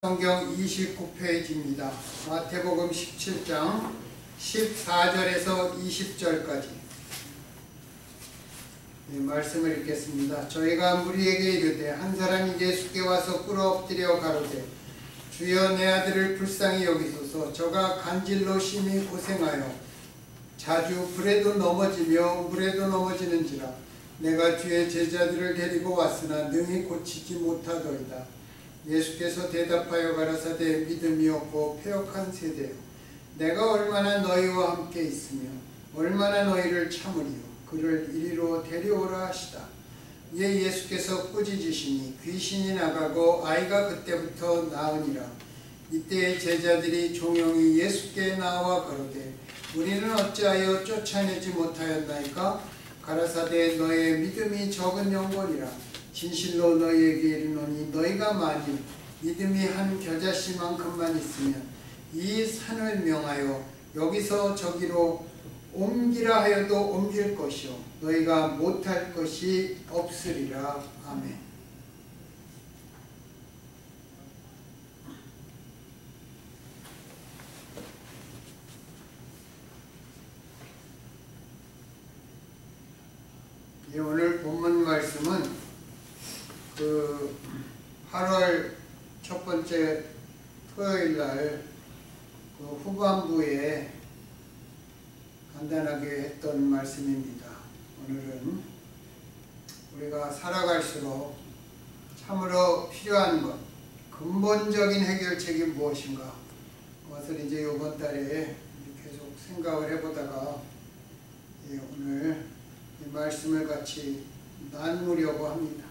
성경 29페이지입니다. 마태복음 17장 14절에서 20절까지 말씀을 읽겠습니다. 저희가 무리에게 이르되 한 사람이 예수께 와서 꿇어 엎드려 가로되 주여 내 아들을 불쌍히 여기소서. 저가 간질로 심히 고생하여 자주 불에도 넘어지며 물에도 넘어지는지라. 내가 주의 제자들을 데리고 왔으나 능히 고치지 못하더이다. 예수께서 대답하여 가라사대 믿음이 없고 패역한 세대여, 내가 얼마나 너희와 함께 있으며 얼마나 너희를 참으리요. 그를 이리로 데려오라 하시다. 이에 예수께서 꾸짖으시니 귀신이 나가고 아이가 그때부터 나으니라. 이때 제자들이 종용이 예수께 나와 가로되 우리는 어찌하여 쫓아내지 못하였나이까? 가라사대 너의 믿음이 적은 영혼이라. 진실로 너희에게 이르노니 너희가 만일 믿음이 한 겨자씨만큼만 있으면 이 산을 명하여 여기서 저기로 옮기라 하여도 옮길 것이요 너희가 못할 것이 없으리라. 아멘. 오늘 본문 말씀은 8월 첫 번째 토요일 날 후반부에 간단하게 했던 말씀입니다. 오늘은 우리가 살아갈수록 참으로 필요한 것, 근본적인 해결책이 무엇인가, 그것을 이제 이번 달에 계속 생각을 해보다가 오늘 이 말씀을 같이 나누려고 합니다.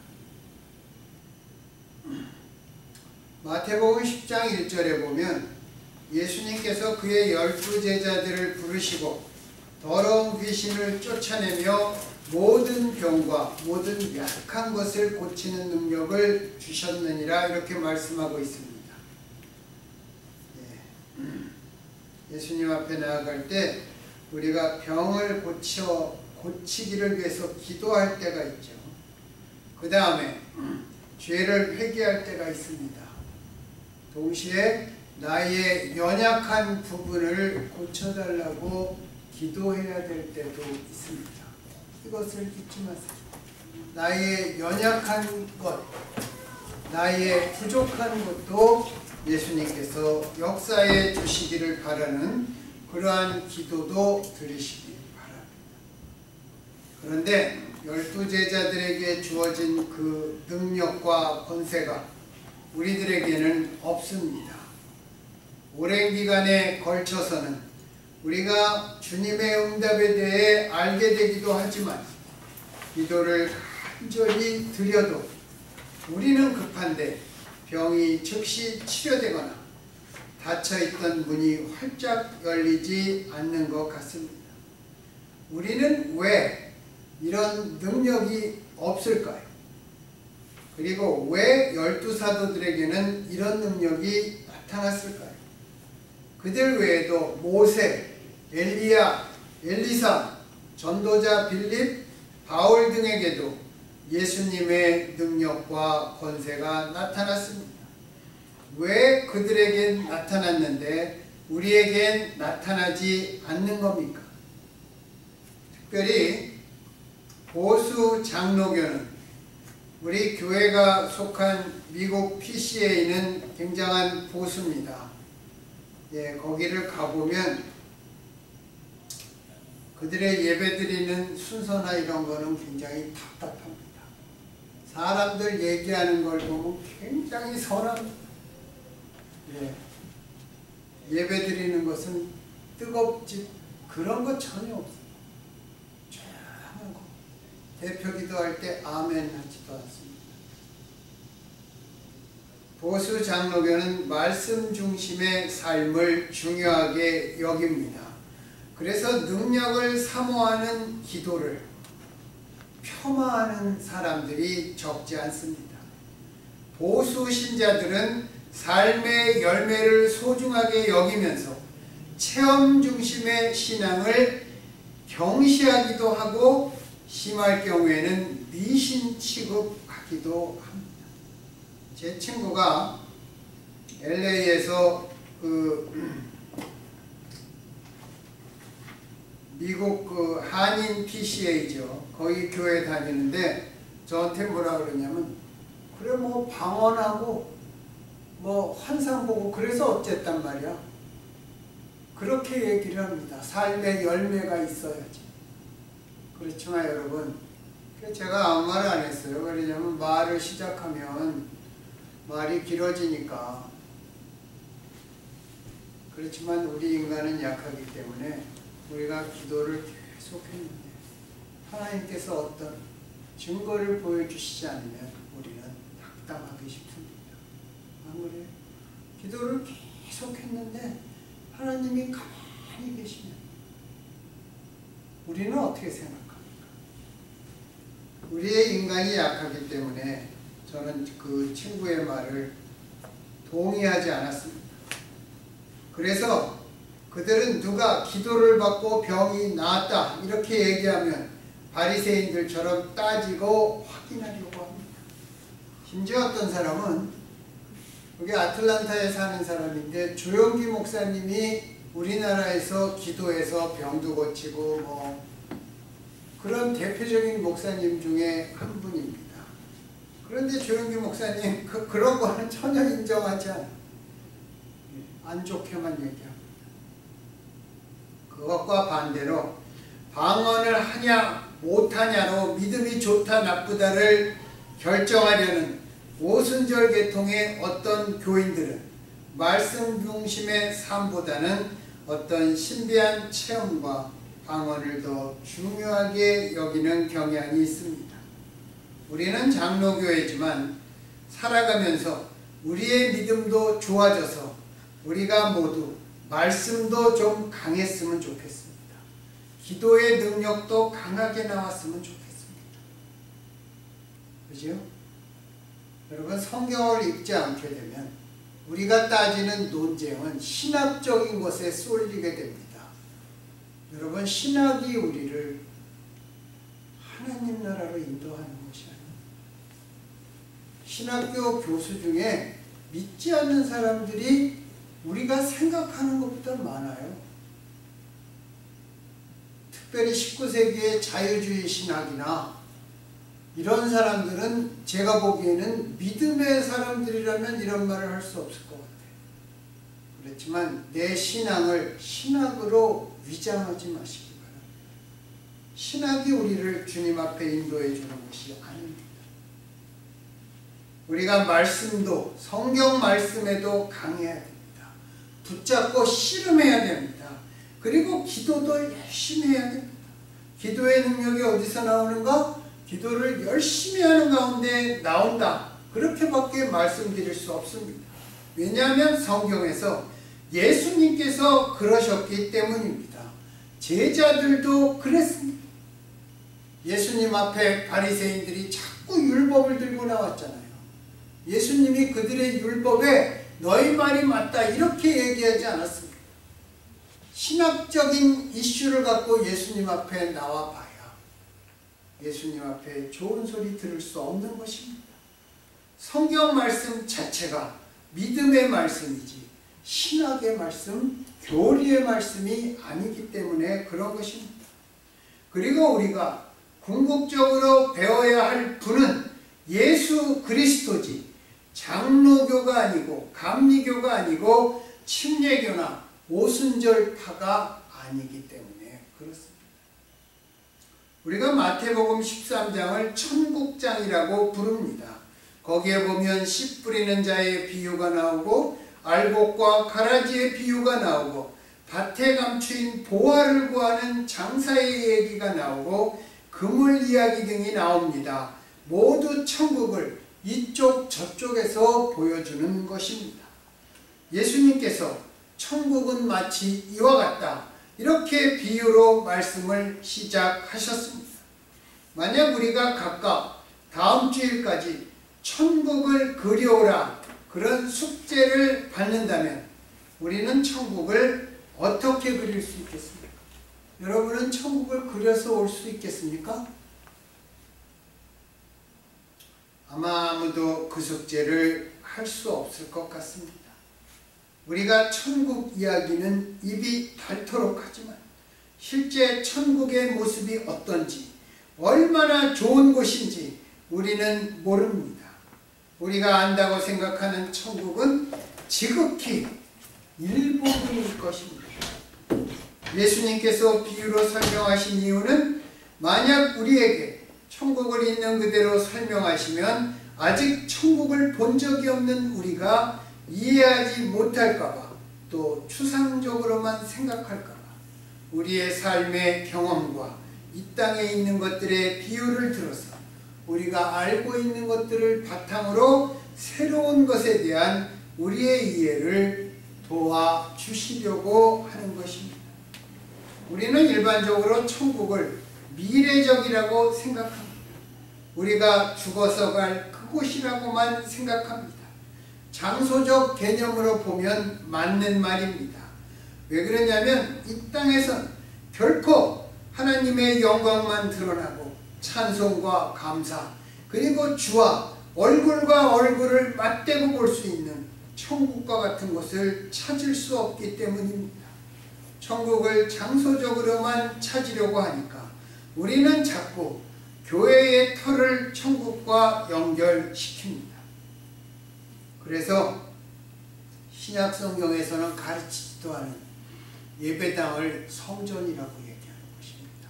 마태복음 10장 1절에 보면 예수님께서 그의 12제자들을 부르시고 더러운 귀신을 쫓아내며 모든 병과 모든 약한 것을 고치는 능력을 주셨느니라, 이렇게 말씀하고 있습니다. 예수님 앞에 나아갈 때 우리가 병을 고치기를 위해서 기도할 때가 있죠. 그 다음에 죄를 회개할 때가 있습니다. 동시에 나의 연약한 부분을 고쳐달라고 기도해야 될 때도 있습니다. 이것을 잊지 마세요. 나의 연약한 것, 나의 부족한 것도 예수님께서 역사해 주시기를 바라는 그러한 기도도 드리시기 바랍니다. 그런데 12제자들에게 주어진 그 능력과 권세가 우리들에게는 없습니다. 오랜 기간에 걸쳐서는 우리가 주님의 응답에 대해 알게 되기도 하지만 기도를 간절히 드려도 우리는 급한데 병이 즉시 치료되거나 닫혀있던 문이 활짝 열리지 않는 것 같습니다. 우리는 왜 이런 능력이 없을까요? 그리고 왜 12사도들에게는 이런 능력이 나타났을까요? 그들 외에도 모세, 엘리야, 엘리사, 전도자 빌립, 바울 등에게도 예수님의 능력과 권세가 나타났습니다. 왜 그들에겐 나타났는데 우리에겐 나타나지 않는 겁니까? 특별히 보수 장로교는 우리 교회가 속한 미국 PCA는 굉장한 보수입니다. 거기를 가보면 그들의 예배드리는 순서나 이런 거는 굉장히 답답합니다. 사람들 얘기하는 걸 보면 굉장히 선합니다. 예배드리는 것은 뜨겁지 그런 것 전혀 없어요. 조용한 거. 대표 기도할 때 아멘 하지도 않습니다. 보수 장로교는 말씀 중심의 삶을 중요하게 여깁니다. 그래서 능력을 사모하는 기도를 폄하하는 사람들이 적지 않습니다. 보수 신자들은 삶의 열매를 소중하게 여기면서 체험 중심의 신앙을 경시하기도 하고 심할 경우에는 미신 취급하기도 합니다. 제 친구가 LA에서 미국 한인 PCA죠. 거기 교회 다니는데 저한테 뭐라 그러냐면, 그래 뭐 방언하고 뭐 환상 보고 그래서 어쨌단 말이야. 그렇게 얘기를 합니다. 삶의 열매가 있어야지. 그렇지만 여러분, 제가 아무 말 안 했어요. 왜냐면 말을 시작하면 말이 길어지니까. 그렇지만 우리 인간은 약하기 때문에 우리가 기도를 계속했는데 하나님께서 어떤 증거를 보여주시지 않으면 우리는 낙담하기 쉽습니다. 안 그래요? 기도를 계속했는데 하나님이 가만히 계시면 우리는 어떻게 생각합니까? 우리의 인간이 약하기 때문에 저는 그 친구의 말을 동의하지 않았습니다. 그래서 그들은 누가 기도를 받고 병이 나았다 이렇게 얘기하면 바리새인들처럼 따지고 확인하려고 합니다. 심지어 어떤 사람은, 여기 아틀란타에 사는 사람인데 조용기 목사님이 우리나라에서 기도해서 병도 고치고 뭐 그런 대표적인 목사님 중에 한 분입니다. 그런데 조용기 목사님 그런 거는 전혀 인정하지 않아요. 안 좋게만 얘기합니다. 그것과 반대로 방언을 하냐 못하냐로 믿음이 좋다 나쁘다를 결정하려는 오순절 계통의 어떤 교인들은 말씀 중심의 삶보다는 어떤 신비한 체험과 방언을 더 중요하게 여기는 경향이 있습니다. 우리는 장로교회지만 살아가면서 우리의 믿음도 좋아져서 우리가 모두 말씀도 좀 강했으면 좋겠습니다. 기도의 능력도 강하게 나왔으면 좋겠습니다. 그죠? 여러분, 성경을 읽지 않게 되면 우리가 따지는 논쟁은 신학적인 것에 쏠리게 됩니다. 여러분, 신학이 우리를 하나님 나라로 인도하는 것이 아닙니다. 신학교 교수 중에 믿지 않는 사람들이 우리가 생각하는 것보다 많아요. 특별히 19세기의 자유주의 신학이나 이런 사람들은 제가 보기에는 믿음의 사람들이라면 이런 말을 할 수 없을 것 같아요. 그렇지만 내 신앙을 신학으로 위장하지 마시기 바랍니다. 신학이 우리를 주님 앞에 인도해 주는 것이 아닙니다. 우리가 말씀도, 성경 말씀에도 강해야 됩니다. 붙잡고 씨름해야 됩니다. 그리고 기도도 열심히 해야 됩니다. 기도의 능력이 어디서 나오는가? 기도를 열심히 하는 가운데 나온다. 그렇게밖에 말씀드릴 수 없습니다. 왜냐하면 성경에서 예수님께서 그러셨기 때문입니다. 제자들도 그랬습니다. 예수님 앞에 바리새인들이 자꾸 율법을 들고 나왔잖아요. 예수님이 그들의 율법에 너희 말이 맞다 이렇게 얘기하지 않았습니다. 신학적인 이슈를 갖고 예수님 앞에 나와봐야 예수님 앞에 좋은 소리 들을 수 없는 것입니다. 성경 말씀 자체가 믿음의 말씀이지 신학의 말씀, 교리의 말씀이 아니기 때문에 그런 것입니다. 그리고 우리가 궁극적으로 배워야 할 분은 예수 그리스도지 장로교가 아니고 감리교가 아니고 침례교나 오순절파가 아니기 때문에 그렇습니다. 우리가 마태복음 13장을 천국장이라고 부릅니다. 거기에 보면 씨 뿌리는 자의 비유가 나오고 알곡과 가라지의 비유가 나오고 밭에 감추인 보화를 구하는 장사의 얘기가 나오고 그물 이야기 등이 나옵니다. 모두 천국을 이쪽 저쪽에서 보여주는 것입니다. 예수님께서 천국은 마치 이와 같다 이렇게 비유로 말씀을 시작하셨습니다. 만약 우리가 각각 다음 주일까지 천국을 그려오라 그런 숙제를 받는다면 우리는 천국을 어떻게 그릴 수 있겠습니까? 여러분은 천국을 그려서 올 수 있겠습니까? 아마 아무도 그 숙제를 할 수 없을 것 같습니다. 우리가 천국 이야기는 입이 닳도록 하지만 실제 천국의 모습이 어떤지, 얼마나 좋은 곳인지 우리는 모릅니다. 우리가 안다고 생각하는 천국은 지극히 일부분일 것입니다. 예수님께서 비유로 설명하신 이유는 만약 우리에게 천국을 있는 그대로 설명하시면 아직 천국을 본 적이 없는 우리가 이해하지 못할까봐, 또 추상적으로만 생각할까봐 우리의 삶의 경험과 이 땅에 있는 것들의 비유를 들어서 우리가 알고 있는 것들을 바탕으로 새로운 것에 대한 우리의 이해를 도와주시려고 하는 것입니다. 우리는 일반적으로 천국을 미래적이라고 생각합니다. 우리가 죽어서 갈 그곳이라고만 생각합니다. 장소적 개념으로 보면 맞는 말입니다. 왜 그러냐면 이 땅에선 결코 하나님의 영광만 드러나고 찬송과 감사, 그리고 주와 얼굴과 얼굴을 맞대고 볼 수 있는 천국과 같은 것을 찾을 수 없기 때문입니다. 천국을 장소적으로만 찾으려고 하니까 우리는 자꾸 교회의 터를 천국과 연결시킵니다. 그래서 신약 성경에서는 가르치지도 않은 예배당을 성전이라고 얘기하는 것입니다.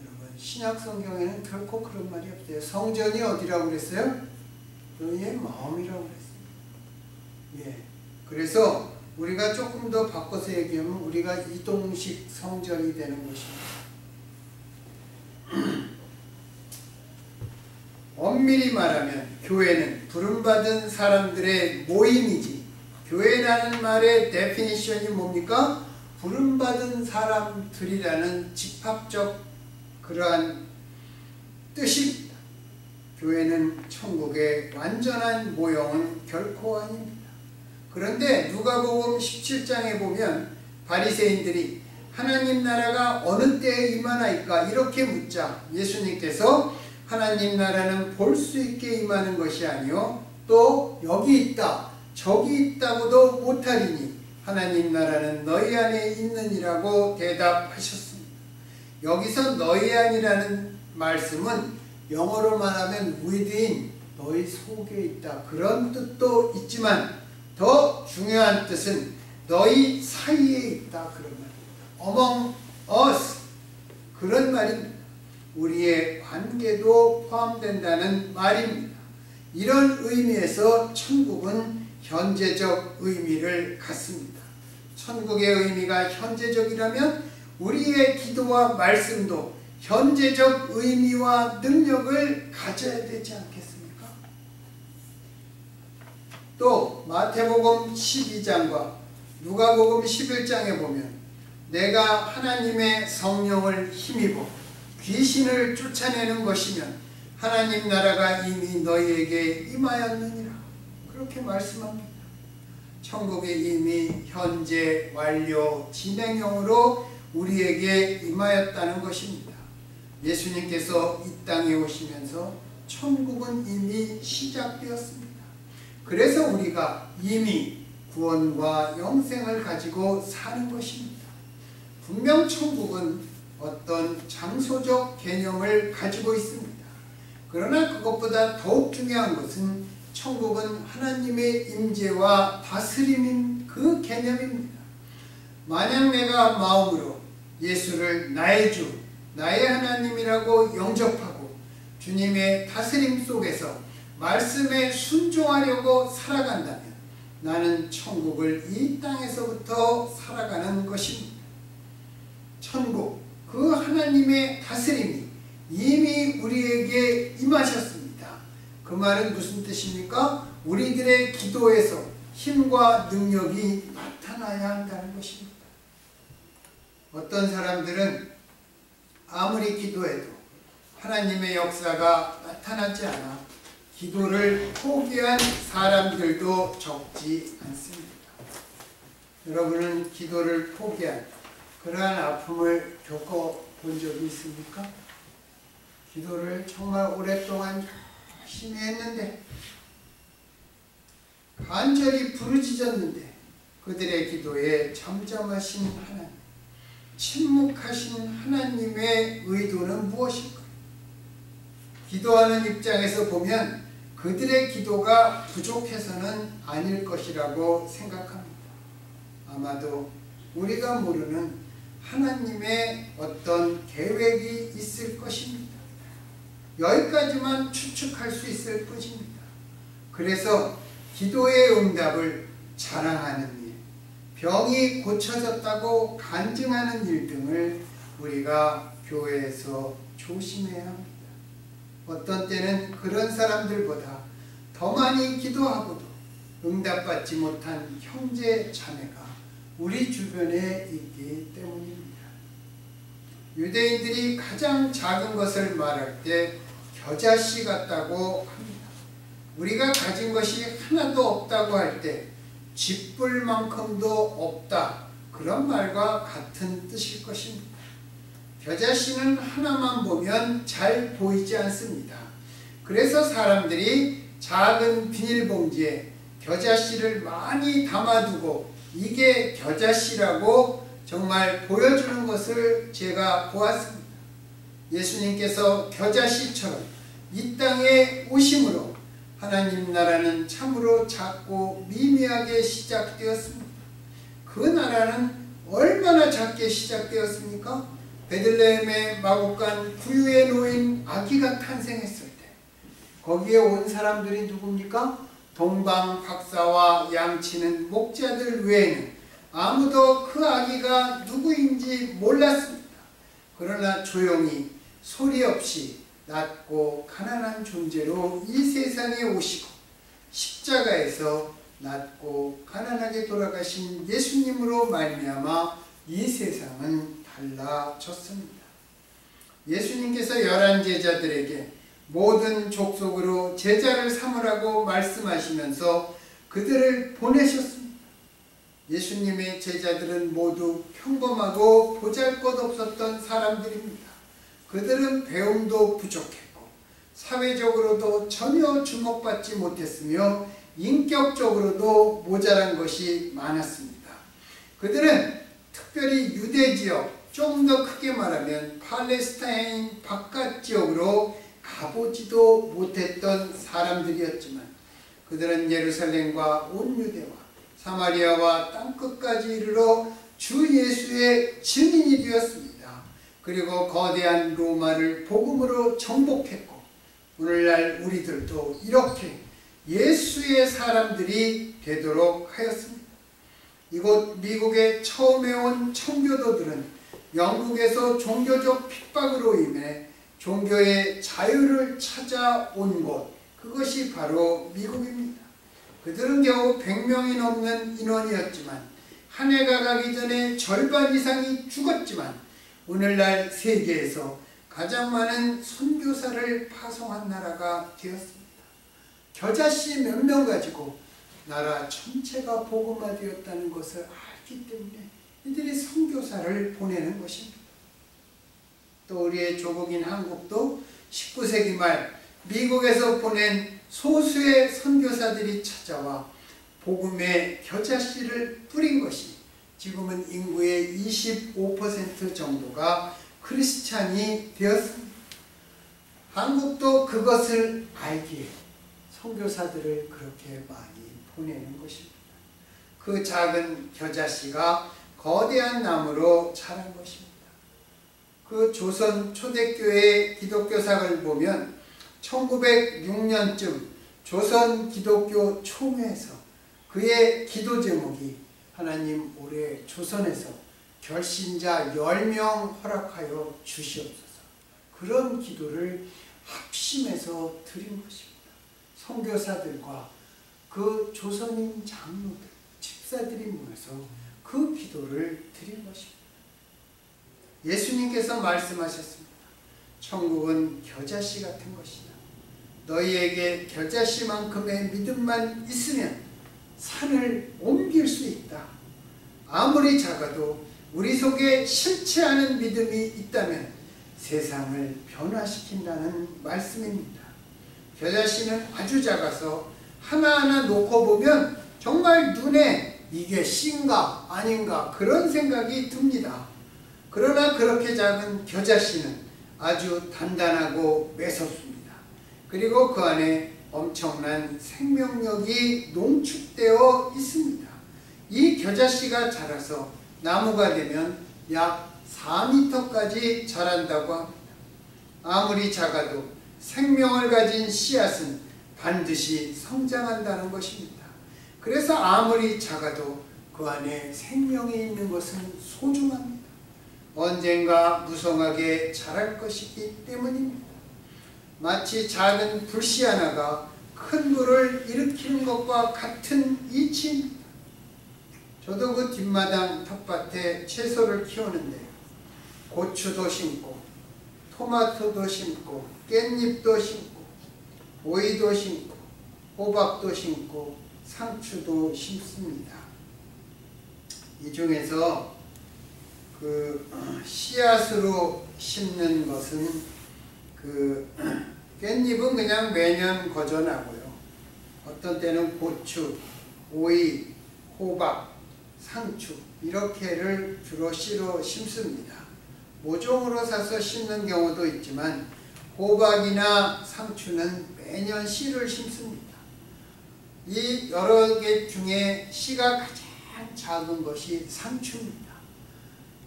여러분, 신약 성경에는 결코 그런 말이 없어요. 성전이 어디라고 그랬어요? 너희의 마음이라고 그랬어요. 예. 그래서 우리가 조금 더 바꿔서 얘기하면 우리가 이동식 성전이 되는 것입니다. 엄밀히 말하면 교회는 부름받은 사람들의 모임이지, 교회라는 말의 데피니션이 뭡니까? 부름받은 사람들이라는 집합적 그러한 뜻입니다. 교회는 천국의 완전한 모형은 결코 아닙니다. 그런데 누가복음 17장에 보면 바리새인들이 하나님 나라가 어느 때에 임하나이까 이렇게 묻자 예수님께서 하나님 나라는 볼 수 있게 임하는 것이 아니요 또 여기 있다 저기 있다고도 못하리니 하나님 나라는 너희 안에 있느니라고 대답하셨습니다. 여기서 너희 안이라는 말씀은 영어로 말하면 within, 너희 속에 있다 그런 뜻도 있지만 더 중요한 뜻은 너희 사이에 있다 그런 말입니다. Among us 그런 말입니다. 우리의 관계도 포함된다는 말입니다. 이런 의미에서 천국은 현재적 의미를 갖습니다. 천국의 의미가 현재적이라면 우리의 기도와 말씀도 현재적 의미와 능력을 가져야 되지 않겠습니까? 또 마태복음 12장과 누가복음 11장에 보면 내가 하나님의 성령을 힘입어 귀신을 쫓아내는 것이면 하나님 나라가 이미 너희에게 임하였느니라 그렇게 말씀합니다. 천국이 이미 현재 완료 진행형으로 우리에게 임하였다는 것입니다. 예수님께서 이 땅에 오시면서 천국은 이미 시작되었습니다. 그래서 우리가 이미 구원과 영생을 가지고 사는 것입니다. 분명 천국은 어떤 장소적 개념을 가지고 있습니다. 그러나 그것보다 더욱 중요한 것은 천국은 하나님의 임재와 다스림인 그 개념입니다. 만약 내가 마음으로 예수를 나의 주, 나의 하나님이라고 영접하고 주님의 다스림 속에서 말씀에 순종하려고 살아간다면 나는 천국을 이 땅에서부터 살아가는 것입니다. 천국, 그 하나님의 다스림이 이미 우리에게 임하셨습니다. 그 말은 무슨 뜻입니까? 우리들의 기도에서 힘과 능력이 나타나야 한다는 것입니다. 어떤 사람들은 아무리 기도해도 하나님의 역사가 나타나지 않아 기도를 포기한 사람들도 적지 않습니다. 여러분은 기도를 포기한 그러한 아픔을 겪어본 적이 있습니까? 기도를 정말 오랫동안 열심히 했는데 간절히 부르짖었는데 그들의 기도에 잠잠하신 하나님, 침묵하신 하나님의 의도는 무엇일까요? 기도하는 입장에서 보면 그들의 기도가 부족해서는 아닐 것이라고 생각합니다. 아마도 우리가 모르는 하나님의 어떤 계획이 있을 것입니다. 여기까지만 추측할 수 있을 뿐입니다. 그래서 기도의 응답을 자랑하는 일, 병이 고쳐졌다고 간증하는 일 등을 우리가 교회에서 조심해야 합니다. 어떤 때는 그런 사람들보다 더 많이 기도하고도 응답받지 못한 형제 자매가 우리 주변에 있기 때문입니다. 유대인들이 가장 작은 것을 말할 때 겨자씨 같다고 합니다. 우리가 가진 것이 하나도 없다고 할 때 쥐뿔만큼도 없다, 그런 말과 같은 뜻일 것입니다. 겨자씨는 하나만 보면 잘 보이지 않습니다. 그래서 사람들이 작은 비닐봉지에 겨자씨를 많이 담아두고 이게 겨자씨라고 정말 보여주는 것을 제가 보았습니다. 예수님께서 겨자씨처럼 이 땅에 오심으로 하나님 나라는 참으로 작고 미미하게 시작되었습니다. 그 나라는 얼마나 작게 시작되었습니까? 베들레헴의 마곡간 구유에 놓인 아기가 탄생했을 때 거기에 온 사람들이 누굽니까? 동방 박사와 양치는 목자들 외에는 아무도 그 아기가 누구인지 몰랐습니다. 그러나 조용히 소리 없이 낮고 가난한 존재로 이 세상에 오시고 십자가에서 낮고 가난하게 돌아가신 예수님으로 말미암아 이 세상은 달라졌습니다. 예수님께서 11 제자들에게 모든 족속으로 제자를 삼으라고 말씀하시면서 그들을 보내셨습니다. 예수님의 제자들은 모두 평범하고 보잘것없었던 사람들입니다. 그들은 배움도 부족했고 사회적으로도 전혀 주목받지 못했으며 인격적으로도 모자란 것이 많았습니다. 그들은 특별히 유대 지역, 좀 더 크게 말하면 팔레스타인 바깥 지역으로 가보지도 못했던 사람들이었지만 그들은 예루살렘과 온 유대와 사마리아와 땅끝까지 이르러 주 예수의 증인이 되었습니다. 그리고 거대한 로마를 복음으로 정복했고 오늘날 우리들도 이렇게 예수의 사람들이 되도록 하였습니다. 이곳 미국에 처음에 온 청교도들은 영국에서 종교적 핍박으로 인해 종교의 자유를 찾아온 곳, 그것이 바로 미국입니다. 그들은 겨우 100명이 넘는 인원이었지만 한 해가 가기 전에 절반 이상이 죽었지만 오늘날 세계에서 가장 많은 선교사를 파송한 나라가 되었습니다. 겨자씨 몇 명 가지고 나라 전체가 복음화되었다는 것을 알기 때문에 이들이 선교사를 보내는 것입니다. 또 우리의 조국인 한국도 19세기 말 미국에서 보낸 소수의 선교사들이 찾아와 복음의 겨자씨를 뿌린 것이 지금은 인구의 25% 정도가 크리스찬이 되었습니다. 한국도 그것을 알기에 선교사들을 그렇게 많이 보내는 것입니다. 그 작은 겨자씨가 거대한 나무로 자란 것입니다. 그 조선 초대교회의 기독교사를 보면 1906년쯤 조선 기독교 총회에서 그의 기도 제목이 하나님 올해 조선에서 결신자 10명 허락하여 주시옵소서, 그런 기도를 합심해서 드린 것입니다. 선교사들과 그 조선인 장로들, 집사들이 모여서 그 기도를 드린 것입니다. 예수님께서 말씀하셨습니다. 천국은 겨자씨 같은 것이다. 너희에게 겨자씨만큼의 믿음만 있으면 산을 옮길 수 있다. 아무리 작아도 우리 속에 싫지 않은 믿음이 있다면 세상을 변화시킨다는 말씀입니다. 겨자씨는 아주 작아서 하나하나 놓고 보면 정말 눈에 이게 씨인가 아닌가 그런 생각이 듭니다. 그러나 그렇게 작은 겨자씨는 아주 단단하고 매섭습니다. 그리고 그 안에 엄청난 생명력이 농축되어 있습니다. 이 겨자씨가 자라서 나무가 되면 약 4m까지 자란다고 합니다. 아무리 작아도 생명을 가진 씨앗은 반드시 성장한다는 것입니다. 그래서 아무리 작아도 그 안에 생명이 있는 것은 소중합니다. 언젠가 무성하게 자랄 것이기 때문입니다. 마치 작은 불씨 하나가 큰 불을 일으키는 것과 같은 이치입니다. 저도 그 뒷마당 텃밭에 채소를 키우는데 고추도 심고 토마토도 심고 깻잎도 심고 오이도 심고 호박도 심고 상추도 심습니다. 이 중에서 씨앗으로 심는 것은 깻잎은 그냥 매년 거저나고요. 어떤 때는 고추, 오이, 호박, 상추 이렇게를 주로 씨로 심습니다. 모종으로 사서 심는 경우도 있지만 호박이나 상추는 매년 씨를 심습니다. 이 여러 개 중에 씨가 가장 작은 것이 상추입니다.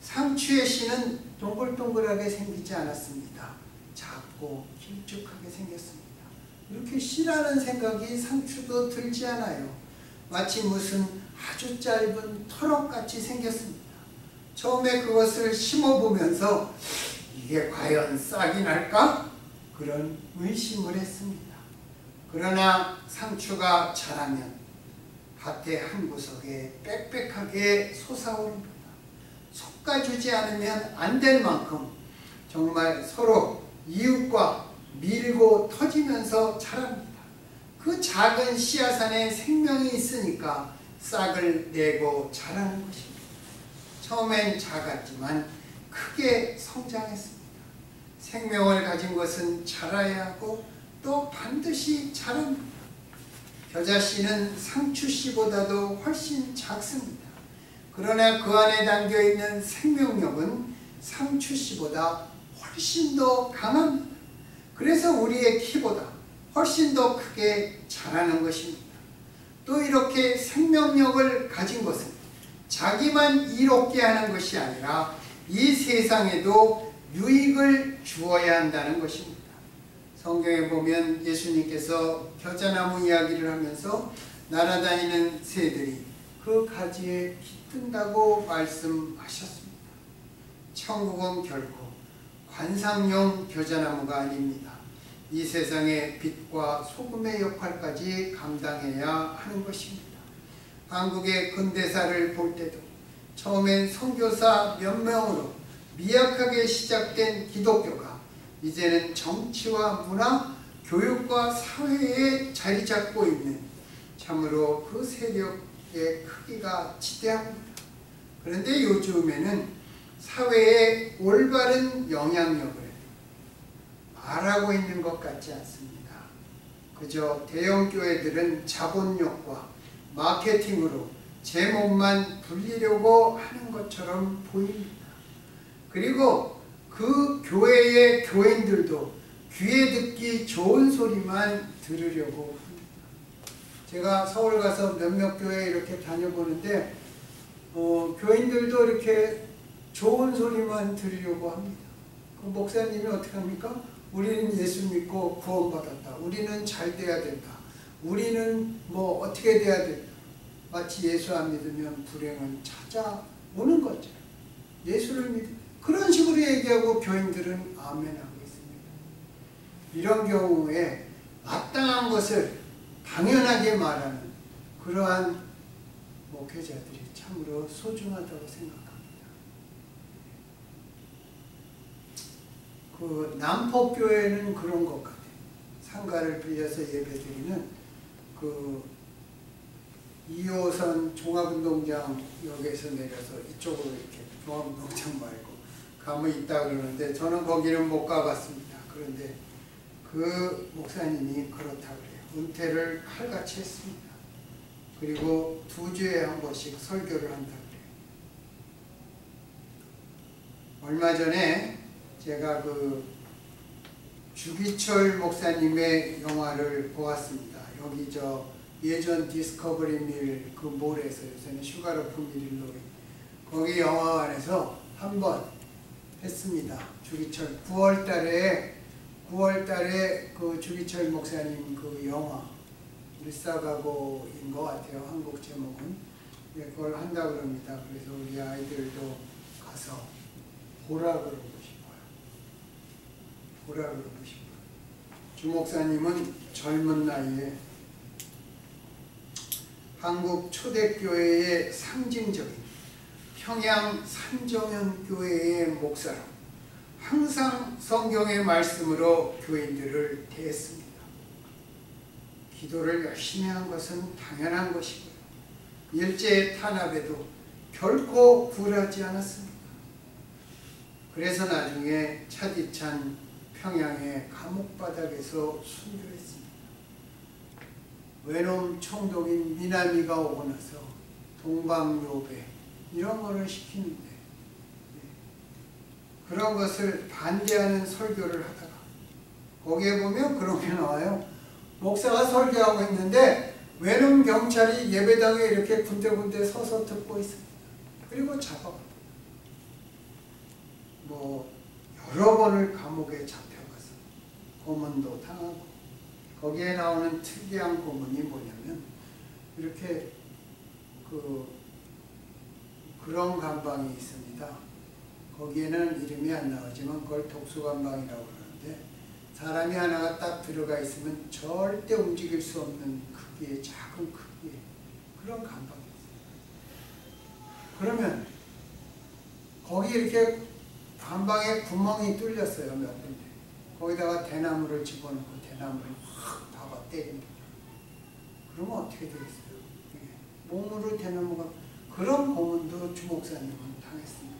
상추의 씨는 동글동글하게 생기지 않았습니다. 작고 길쭉하게 생겼습니다. 이렇게 씨라는 생각이 상추도 들지 않아요. 마치 무슨 아주 짧은 터럭같이 생겼습니다. 처음에 그것을 심어보면서 이게 과연 싹이 날까? 그런 의심을 했습니다. 그러나 상추가 자라면 밭의 한 구석에 빽빽하게 솟아오릅니다. 솎아주지 않으면 안 될 만큼 정말 서로 이웃과 밀고 터지면서 자랍니다. 그 작은 씨앗 안에 생명이 있으니까 싹을 내고 자라는 것입니다. 처음엔 작았지만 크게 성장했습니다. 생명을 가진 것은 자라야 하고 또 반드시 자랍니다. 겨자씨는 상추씨보다도 훨씬 작습니다. 그러나 그 안에 담겨있는 생명력은 상추씨보다 훨씬 더 강합니다. 그래서 우리의 키보다 훨씬 더 크게 자라는 것입니다. 또 이렇게 생명력을 가진 것은 자기만 이롭게 하는 것이 아니라 이 세상에도 유익을 주어야 한다는 것입니다. 성경에 보면 예수님께서 겨자나무 이야기를 하면서 날아다니는 새들이 그 가지에 깃든다고 말씀하셨습니다. 천국은 결코 관상용 겨자나무가 아닙니다. 이 세상의 빛과 소금의 역할까지 감당해야 하는 것입니다. 한국의 근대사를 볼 때도 처음엔 선교사 몇 명으로 미약하게 시작된 기독교가 이제는 정치와 문화, 교육과 사회에 자리 잡고 있는 참으로 그 세력의 크기가 지대합니다. 그런데 요즘에는 사회의 올바른 영향력을 말하고 있는 것 같지 않습니다. 그저 대형 교회들은 자본력과 마케팅으로 제 몸만 불리려고 하는 것처럼 보입니다. 그리고 그 교회의 교인들도 귀에 듣기 좋은 소리만 들으려고 합니다. 제가 서울 가서 몇몇 교회 이렇게 다녀보는데 교인들도 이렇게 좋은 소리만 들으려고 합니다. 그 목사님이 어떻게 합니까? 우리는 예수 믿고 구원받았다. 우리는 잘 돼야 된다. 우리는 뭐 어떻게 돼야 된다. 마치 예수 안 믿으면 불행은 찾아오는 거죠. 예수를 믿으면 그런 식으로 얘기하고 교인들은 아멘하고 있습니다. 이런 경우에 마땅한 것을 당연하게 말하는 그러한 목회자들이 참으로 소중하다고 생각합니다. 그 남포교회는 그런 것 같아요. 상가를 빌려서 예배드리는 그 2호선 종합운동장역에서 내려서 이쪽으로 이렇게 종합운동장 말고 가면 있다 그러는데 저는 거기는 못 가봤습니다. 그런데 그 목사님이 그렇다고 그래요. 은퇴를 칼같이 했습니다. 그리고 2주에 한 번씩 설교를 한다 그래요. 얼마 전에 제가 그 주기철 목사님의 영화를 보았습니다. 여기 저 예전 디스커버리 밀 그 몰에서 요새는 슈가로프 밀로 거기 영화관에서 한번 했습니다. 주기철 9월달에 그 주기철 목사님 그 영화 일사가고인 것 같아요. 한국 제목은. 그걸 한다 그럽니다. 그래서 우리 아이들도 가서 보라 그러고 싶어요. 주 목사님은 젊은 나이에 한국 초대교회의 상징적인 평양 산정현교회의 목사로 항상 성경의 말씀으로 교인들을 대했습니다. 기도를 열심히 한 것은 당연한 것이고요. 일제 탄압에도 결코 굴하지 않았습니다. 그래서 나중에 차디찬 평양의 감옥바닥에서 순교했습니다. 외놈 총독인 미나미가 오고 나서 동방요배 이런 거를 시키는데 그런 것을 반대하는 설교를 하다가 거기에 보면 그런 게 나와요. 목사가 설교하고 있는데 외놈 경찰이 예배당에 이렇게 군데군데 서서 듣고 있습니다. 그리고 잡아가 여러 번을 감옥에 잡혀가서 고문도 당하고 거기에 나오는 특이한 고문이 뭐냐면 이렇게 그런 감방이 있습니다. 거기에는 이름이 안 나오지만 그걸 독수감방이라고 그러는데 사람이 하나가 딱 들어가 있으면 절대 움직일 수 없는 크기의 작은 크기의 그런 감방이 있어요. 그러면 거기 이렇게 감방에 구멍이 뚫렸어요. 몇 군데. 거기다가 대나무를 집어넣고 대나무를 확 박아 때립니다. 그러면 어떻게 되겠어요? 몸으로 대나무가 그런 고문도 주 목사님은 당했습니다.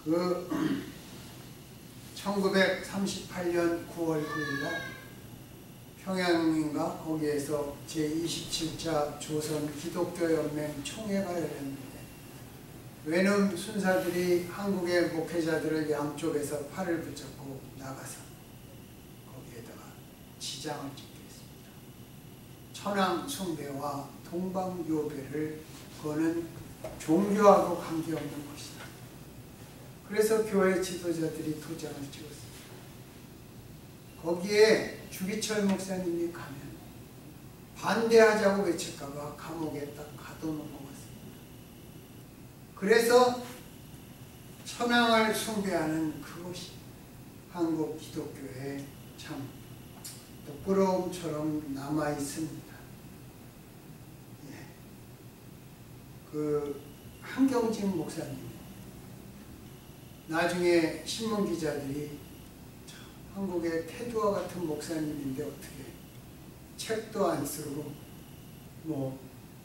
그 1938년 9월 9일날 평양인가 거기에서 제27차 조선 기독교연맹 총회가 열렸는데 외놈 순사들이 한국의 목회자들을 양쪽에서 팔을 붙잡고 나가서 거기에다가 지장을 찍게 했습니다. 천황 숭배와 동방요배를 그거는 종교하고 관계없는 것이다. 그래서 교회 지도자들이 도장을 찍었습니다. 거기에 주기철 목사님이 가면 반대하자고 외칠까봐 감옥에 딱 가둬놓은 것 같습니다. 그래서 천황을 숭배하는 그것이 한국 기독교의 참 부끄러움처럼 남아있습니다. 그 한경직 목사님 나중에 신문기자들이 한국의 태두와 같은 목사님인데 어떻게 책도 안 쓰고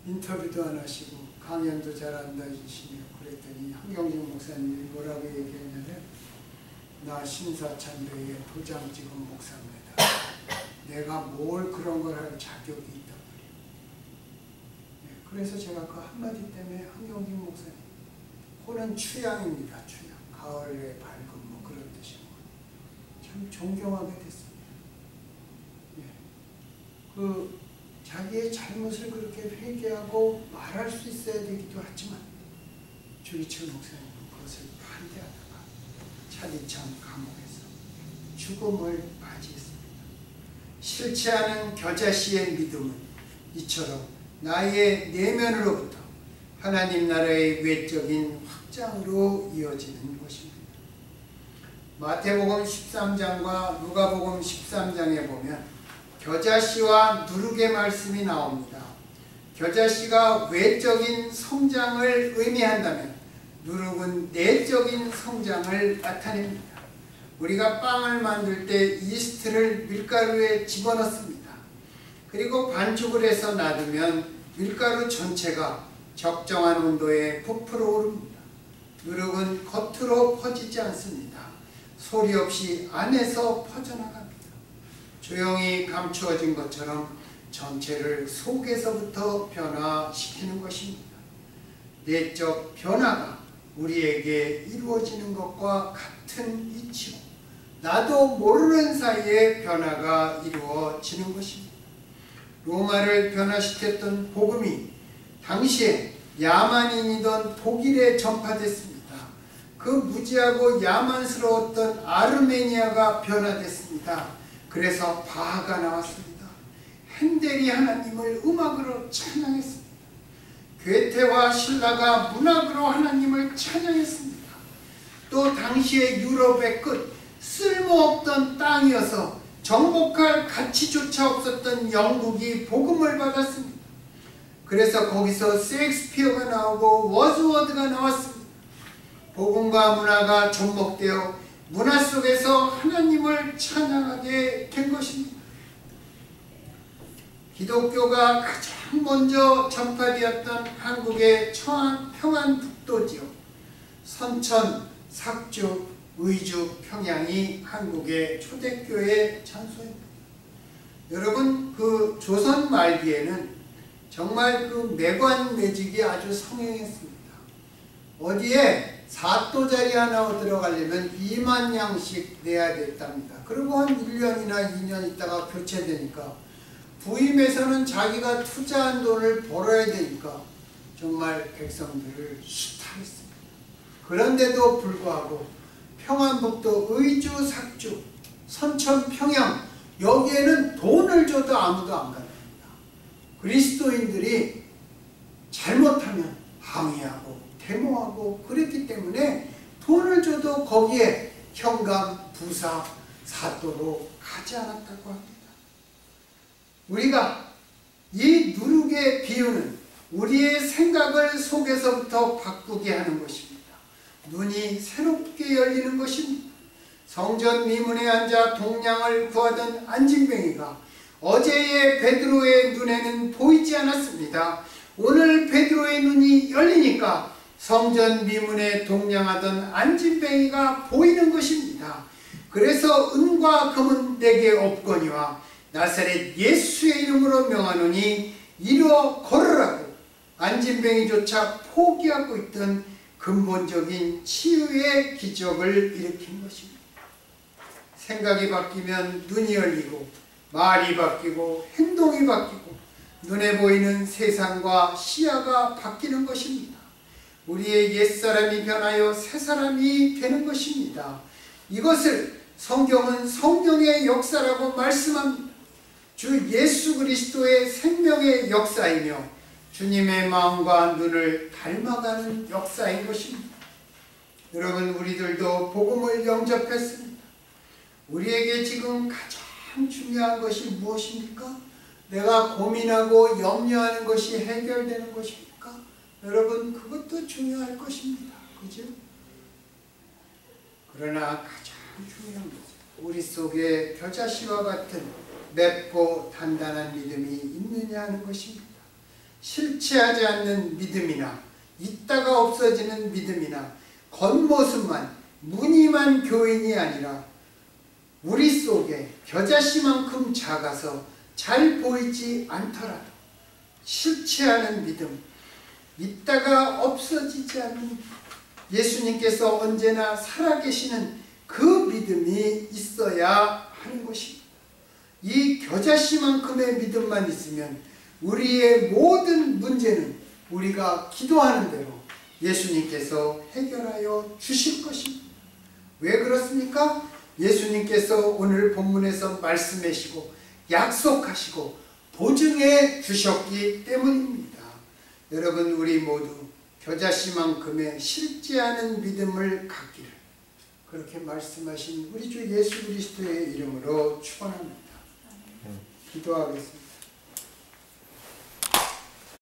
인터뷰도 안 하시고 강연도 잘 안 다니시며 그랬더니 한경직 목사님이 뭐라고 얘기했냐면 나 신사참배에 도장 찍은 목사입니다. 내가 뭘 그런 걸 할 자격이 있단 말이에요. 그래서 제가 그 한마디 때문에 한경직 목사님 그는 취향입니다. 취향. 가을의 밝음 그런 뜻이고 참 존경하게 됐습니다. 그 자기의 잘못을 그렇게 회개하고 말할 수 있어야 되기도 하지만 주기철 목사님은 그것을 반대하다가 차디찬 감옥에서 죽음을 맞이했습니다. 싫지 않은 겨자씨의 믿음은 이처럼 나의 내면으로부터 하나님 나라의 외적인 확장으로 이어지는 것입니다. 마태복음 13장과 누가복음 13장에 보면 겨자씨와 누룩의 말씀이 나옵니다. 겨자씨가 외적인 성장을 의미한다면 누룩은 내적인 성장을 나타냅니다. 우리가 빵을 만들 때 이스트를 밀가루에 집어넣습니다. 그리고 반죽을 해서 놔두면 밀가루 전체가 적정한 온도에 부풀어 오릅니다. 누룩은 겉으로 퍼지지 않습니다. 소리 없이 안에서 퍼져나갑니다. 조용히 감추어진 것처럼 전체를 속에서부터 변화시키는 것입니다. 내적 변화가 우리에게 이루어지는 것과 같은 이치고 나도 모르는 사이에 변화가 이루어지는 것입니다. 로마를 변화시켰던 복음이 당시에 야만인이던 독일에 전파됐습니다. 그 무지하고 야만스러웠던 아르메니아가 변화됐습니다. 그래서 바하가 나왔습니다. 핸델이 하나님을 음악으로 찬양했습니다. 괴테와 신라가 문학으로 하나님을 찬양했습니다. 또 당시의 유럽의 끝, 쓸모없던 땅이어서 정복할 가치조차 없었던 영국이 복음을 받았습니다. 그래서 거기서 셰익스피어가 나오고 워즈워드가 나왔습니다. 복음과 문화가 접목되어 문화 속에서 하나님을 찬양하게 된 것입니다. 기독교가 가장 먼저 전파되었던 한국의 평안북도 지역, 선천, 삭주, 의주, 평양이 한국의 초대교회 장소입니다. 여러분, 그 조선 말기에는 정말 그 매관매직이 아주 성행했습니다. 어디에 사또자리 하나 들어가려면 2만 양씩 내야 됐답니다. 그리고 한 1년이나 2년 있다가 교체되니까 부임에서는 자기가 투자한 돈을 벌어야 되니까 정말 백성들을 수탈했습니다. 그런데도 불구하고 평안북도, 의주, 삭주, 선천, 평양 여기에는 돈을 줘도 아무도 안 갑니다. 그리스도인들이 잘못하면 항의하고 데모하고 그랬기 때문에 돈을 줘도 거기에 현감, 부사, 사또로 가지 않았다고 합니다. 우리가 이 누룩의 비유는 우리의 생각을 속에서부터 바꾸게 하는 것입니다. 눈이 새롭게 열리는 것입니다. 성전 미문에 앉아 동량을 구하던 안진뱅이가 어제의 베드로의 눈에는 보이지 않았습니다. 오늘 베드로의 눈이 열리니까 성전 미문에 동량하던 안진뱅이가 보이는 것입니다. 그래서 은과 금은 내게 없거니와 나사렛 예수의 이름으로 명하노니 이루어 걸으라고 안진뱅이조차 포기하고 있던 근본적인 치유의 기적을 일으킨 것입니다. 생각이 바뀌면 눈이 열리고 말이 바뀌고 행동이 바뀌고 눈에 보이는 세상과 시야가 바뀌는 것입니다. 우리의 옛사람이 변하여 새사람이 되는 것입니다. 이것을 성경은 성령의 역사라고 말씀합니다. 주 예수 그리스도의 생명의 역사이며 주님의 마음과 눈을 닮아가는 역사인 것입니다. 여러분, 우리들도 복음을 영접했습니다. 우리에게 지금 가장 중요한 것이 무엇입니까? 내가 고민하고 염려하는 것이 해결되는 것입니까? 여러분, 그것도 중요할 것입니다. 그죠? 그러나 가장 중요한 것은 우리 속에 겨자씨와 같은 맵고 단단한 믿음이 있느냐 하는 것입니다. 실체하지 않는 믿음이나 있다가 없어지는 믿음이나 겉모습만 무늬만 교인이 아니라 우리 속에 겨자씨만큼 작아서 잘 보이지 않더라도 실체하는 믿음, 있다가 없어지지 않는 예수님께서 언제나 살아계시는 그 믿음이 있어야 하는 것입니다. 이 겨자씨만큼의 믿음만 있으면 우리의 모든 문제는 우리가 기도하는 대로 예수님께서 해결하여 주실 것입니다. 왜 그렇습니까? 예수님께서 오늘 본문에서 말씀하시고 약속하시고 보증해 주셨기 때문입니다. 여러분, 우리 모두 겨자씨만큼의 실제하는 믿음을 갖기를 그렇게 말씀하신 우리 주 예수 그리스도의 이름으로 축원합니다. 기도하겠습니다.